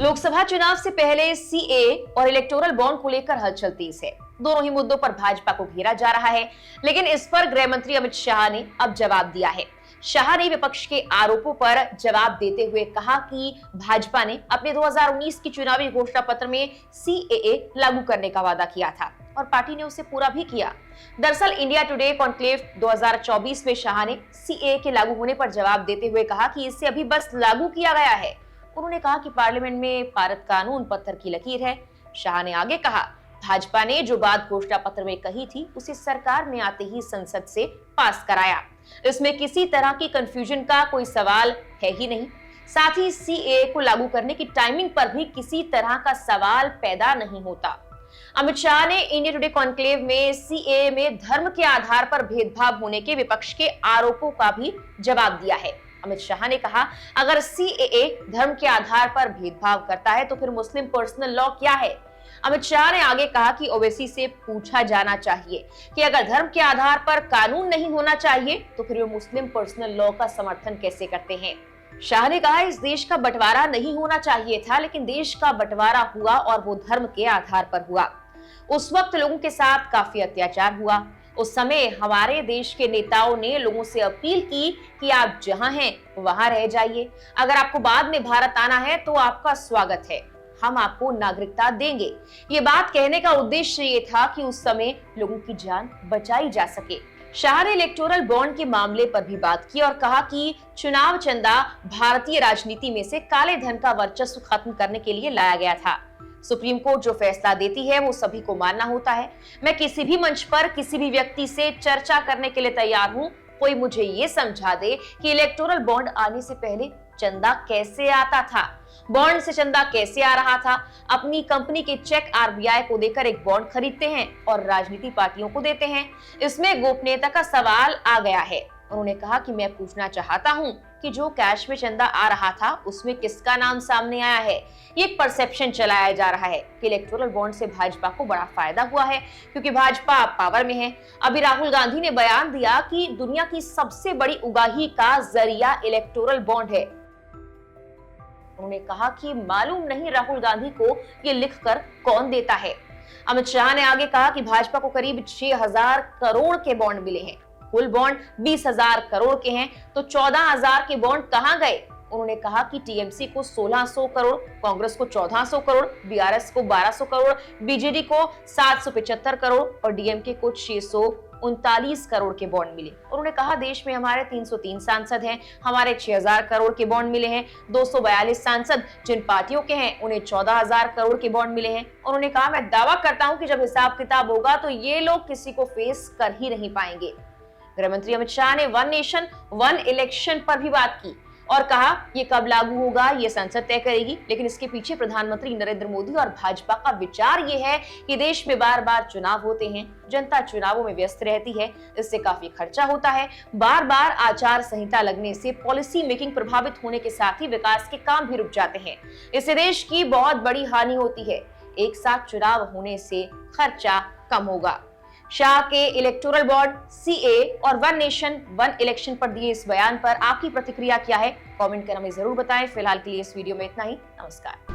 लोकसभा चुनाव से पहले सीए और इलेक्टोरल बॉन्ड को लेकर हलचल तेज है। दोनों ही मुद्दों पर भाजपा को घेरा जा रहा है, लेकिन इस पर गृह मंत्री अमित शाह ने अब जवाब दिया है। शाह ने विपक्ष के आरोपों पर जवाब देते हुए कहा कि भाजपा ने अपने 2019 की चुनावी घोषणा पत्र में सीएए लागू करने का वादा किया था और पार्टी ने उसे पूरा भी किया। दरअसल इंडिया टुडे कॉन्क्लेव 2024 में शाह ने सीएए के लागू होने पर जवाब देते हुए कहा कि इसे अभी बस लागू किया गया है। उन्होंने कहा कि पार्लियामेंट में पारित कानून पत्थर की लकीर है। शाह ने आगे कहा, भाजपा ने जो बात घोषणा पत्र में कही थी उसे सरकार ने आते ही संसद से पास कराया। इसमें किसी तरह की कंफ्यूजन का कोई सवाल है ही नहीं। साथ ही सीएए को लागू करने की टाइमिंग पर भी किसी तरह का सवाल पैदा नहीं होता। अमित शाह ने इंडिया टुडे कॉन्क्लेव में सीएए में धर्म के आधार पर भेदभाव होने के विपक्ष के आरोपों का भी जवाब दिया है। अमित शाह ने कहा, अगर सीएए धर्म के आधार पर भेदभाव करता है तो फिर मुस्लिम पर्सनल लॉ क्या है। अमित शाह ने आगे कहा कि ओवैसी से पूछा जाना चाहिए कि अगर धर्म के आधार पर कानून नहीं होना चाहिए तो फिर वो मुस्लिम पर्सनल लॉ का समर्थन कैसे करते हैं। शाह ने कहा, इस देश का बंटवारा नहीं होना चाहिए था, लेकिन देश का बंटवारा हुआ और वो धर्म के आधार पर हुआ। उस वक्त लोगों के साथ काफी अत्याचार हुआ। उस समय हमारे देश के नेताओं ने लोगों से अपील की कि आप जहां हैं वहां रह जाइए। अगर आपको बाद में भारत आना है तो आपका स्वागत है, हम आपको नागरिकता देंगे। ये बात कहने का उद्देश्य ये था कि उस समय लोगों की जान बचाई जा सके। शाह ने इलेक्टोरल बॉन्ड के मामले पर भी बात की और कहा कि चुनाव चंदा भारतीय राजनीति में से काले धन का वर्चस्व खत्म करने के लिए लाया गया था। सुप्रीम कोर्ट जो फैसला देती है वो सभी को मानना होता है। मैं किसी भी मंच पर किसी भी व्यक्ति से चर्चा करने के लिए तैयार हूं। कोई मुझे ये समझा दे कि इलेक्टोरल बॉन्ड आने से पहले चंदा कैसे आता था, बॉन्ड से चंदा कैसे आ रहा था। अपनी कंपनी के चेक आरबीआई को देकर एक बॉन्ड खरीदते हैं और राजनीति पार्टियों को देते हैं। इसमें गोपनीयता का सवाल आ गया है। उन्होंने कहा कि मैं पूछना चाहता हूं कि जो कैश में चंदा आ रहा था उसमें किसका नाम सामने आया है। ये एक परसेप्शन चलाया जा रहा है कि इलेक्टोरल बॉन्ड से भाजपा को बड़ा फायदा हुआ है क्योंकि भाजपा पावर में है। अभी राहुल गांधी ने बयान दिया कि दुनिया की सबसे बड़ी उगाही का जरिया इलेक्टोरल बॉन्ड है। उन्होंने कहा कि मालूम नहीं राहुल गांधी को ये लिखकर कौन देता है। अमित शाह ने आगे कहा कि भाजपा को करीब 6,000 करोड़ के बॉन्ड मिले हैं। कुल बॉन्ड 20,000 करोड़ के हैं तो 14,000 के बॉन्ड कहां गए। उन्होंने कहा कि टीएमसी को 1,600 करोड़, कांग्रेस को 1,400 करोड़, बीआरएस को 1,200 करोड़, बीजेडी को 775 करोड़ और डीएमके को 639 करोड़ के बॉन्ड मिले। उन्होंने कहा, देश में हमारे 303 सांसद हैं, हमारे 6,000 करोड़ के बॉन्ड मिले हैं। 242 सांसद जिन पार्टियों के हैं उन्हें 14,000 करोड़ के बॉन्ड मिले हैं। उन्होंने कहा, मैं दावा करता हूं कि जब हिसाब किताब होगा तो ये लोग किसी को फेस कर ही नहीं पाएंगे। गृह मंत्री अमित शाह ने वन नेशन वन इलेक्शन पर भी बात की और कहा, ये कब लागू होगा ये संसद तय करेगी, लेकिन इसके पीछे प्रधानमंत्री नरेंद्र मोदी और भाजपा का विचार ये है कि देश में बार बार चुनाव होते हैं, जनता चुनावों में व्यस्त रहती है, इससे काफी खर्चा होता है। बार बार आचार संहिता लगने से पॉलिसी मेकिंग प्रभावित होने के साथ ही विकास के काम भी रुक जाते हैं। इससे देश की बहुत बड़ी हानि होती है। एक साथ चुनाव होने से खर्चा कम होगा। शाह के इलेक्टोरल बॉन्ड, सीए और वन नेशन वन इलेक्शन पर दिए इस बयान पर आपकी प्रतिक्रिया क्या है, कमेंट कर हमें जरूर बताएं। फिलहाल के लिए इस वीडियो में इतना ही। नमस्कार।